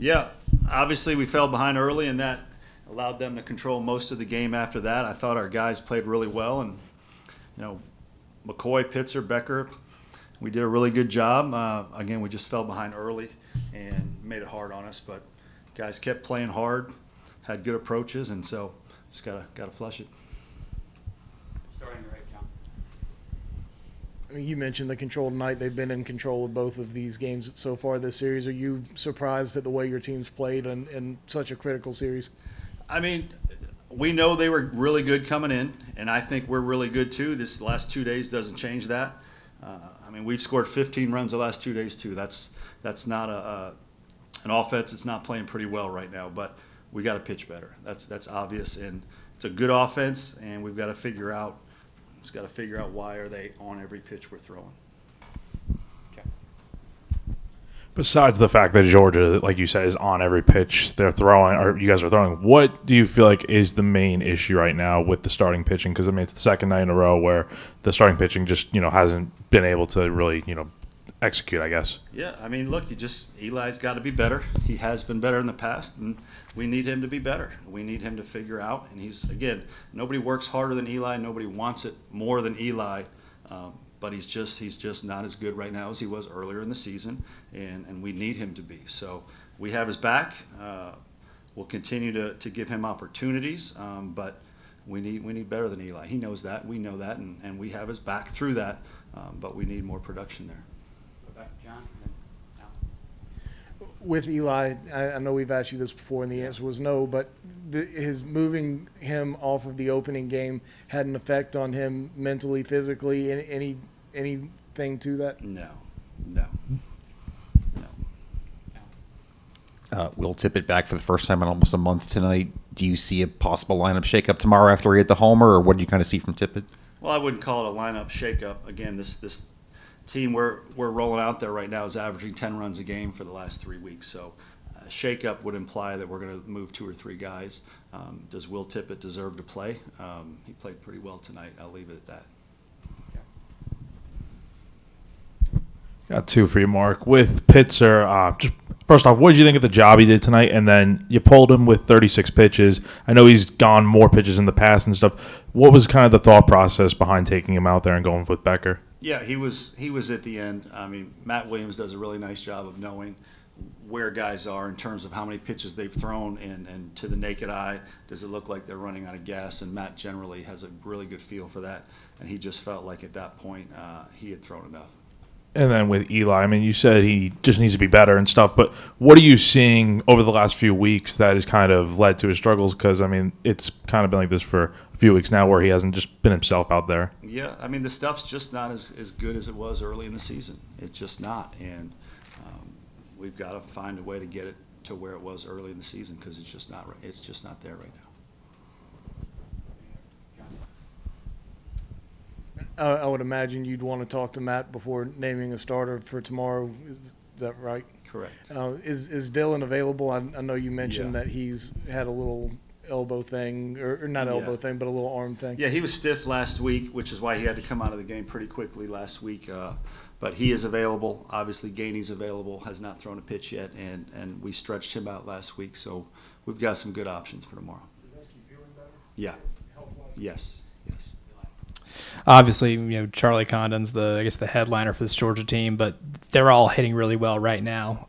Yeah, obviously we fell behind early, and that allowed them to control most of the game after that. I thought our guys played really well, and McCoy, Pitzer, Becker, we did a really good job. Again, we just fell behind early and made it hard on us, but guys kept playing hard, had good approaches, and so just gotta flush it. Starting right, John. I mean, you mentioned the control tonight. They've been in control of both of these games so far this series. Are you surprised at the way your team's played in such a critical series? I mean, we know they were really good coming in, and I think we're really good too. This last 2 days doesn't change that. I mean, we've scored 15 runs the last 2 days too. That's not an offense that's not playing pretty well right now, but we got to pitch better. That's obvious, and it's a good offense, and we've got to figure out why are they on every pitch we're throwing. Besides the fact that Georgia, like you said, is on every pitch they're throwing, or you guys are throwing, what do you feel like is the main issue right now with the starting pitching? Because I mean, it's the second night in a row where the starting pitching just hasn't been able to really execute, I guess. Yeah, I mean, look, Eli's got to be better. He has been better in the past, and we need him to be better. We need him to figure out, and nobody works harder than Eli. Nobody wants it more than Eli. But he's just not as good right now as he was earlier in the season, and we need him to be. So we have his back. We'll continue to give him opportunities, but we need better than Eli. He knows that. We know that, and we have his back through that. But we need more production there. Go back to John. With Eli, I know we've asked you this before, and the answer was no, but his moving him off of the opening game had an effect on him mentally, physically, anything to that? No. Will Tippett back for the first time in almost a month tonight. Do you see a possible lineup shakeup tomorrow after he hit the homer, or what do you kind of see from Tippett? Well, I wouldn't call it a lineup shakeup. Again, this team we're rolling out there right now is averaging 10 runs a game for the last 3 weeks. So a shakeup would imply that we're going to move 2 or 3 guys. Does Will Tippett deserve to play? He played pretty well tonight. I'll leave it at that. Got 2 for you, Mark. With Pitzer, just first off, what did you think of the job he did tonight? And then you pulled him with 36 pitches. I know he's gone more pitches in the past and stuff. What was kind of the thought process behind taking him out there and going with Becker? Yeah, he was at the end. I mean, Matt Williams does a really nice job of knowing where guys are in terms of how many pitches they've thrown, and to the naked eye, does it look like they're running out of gas? And Matt generally has a really good feel for that, and he just felt like at that point he had thrown enough. And then with Eli, I mean, you said he just needs to be better and stuff, but what are you seeing over the last few weeks that has kind of led to his struggles? Because, I mean, it's kind of been like this for a few weeks now where he hasn't just been himself out there. Yeah, I mean, the stuff's just not as good as it was early in the season. It's just not, and we've got to find a way to get it to where it was early in the season because it's just not there right now. I would imagine you'd want to talk to Matt before naming a starter for tomorrow. Is that right? Correct. Is Dylan available? I know you mentioned that he's had a little elbow thing, or not elbow thing, but a little arm thing. Yeah, he was stiff last week, which is why he had to come out of the game pretty quickly last week. But he is available. Obviously, Gainey's available, has not thrown a pitch yet, and we stretched him out last week. So we've got some good options for tomorrow. Does Esky feeling better? Yeah. Yes. Obviously, Charlie Condon's the headliner for this Georgia team, but they're all hitting really well right now.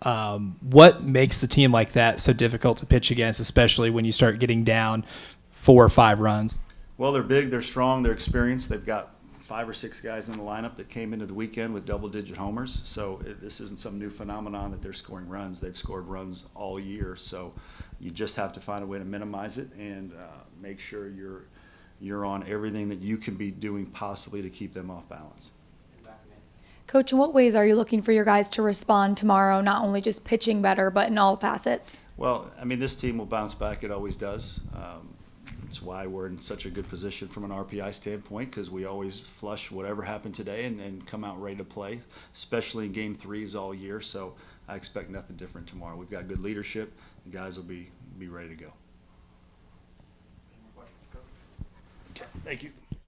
What makes the team like that so difficult to pitch against, especially when you start getting down 4 or 5 runs? Well, they're big, they're strong, they're experienced. They've got 5 or 6 guys in the lineup that came into the weekend with double-digit homers. So this isn't some new phenomenon that they're scoring runs. They've scored runs all year. So you just have to find a way to minimize it and make sure you're on everything that you can be doing possibly to keep them off balance. Coach, in what ways are you looking for your guys to respond tomorrow, not only just pitching better, but in all facets? Well, I mean, this team will bounce back. It always does. It's why we're in such a good position from an RPI standpoint, because we always flush whatever happened today and come out ready to play, especially in game 3s all year. So I expect nothing different tomorrow. We've got good leadership. The guys will be ready to go. Any more questions, Coach? Thank you.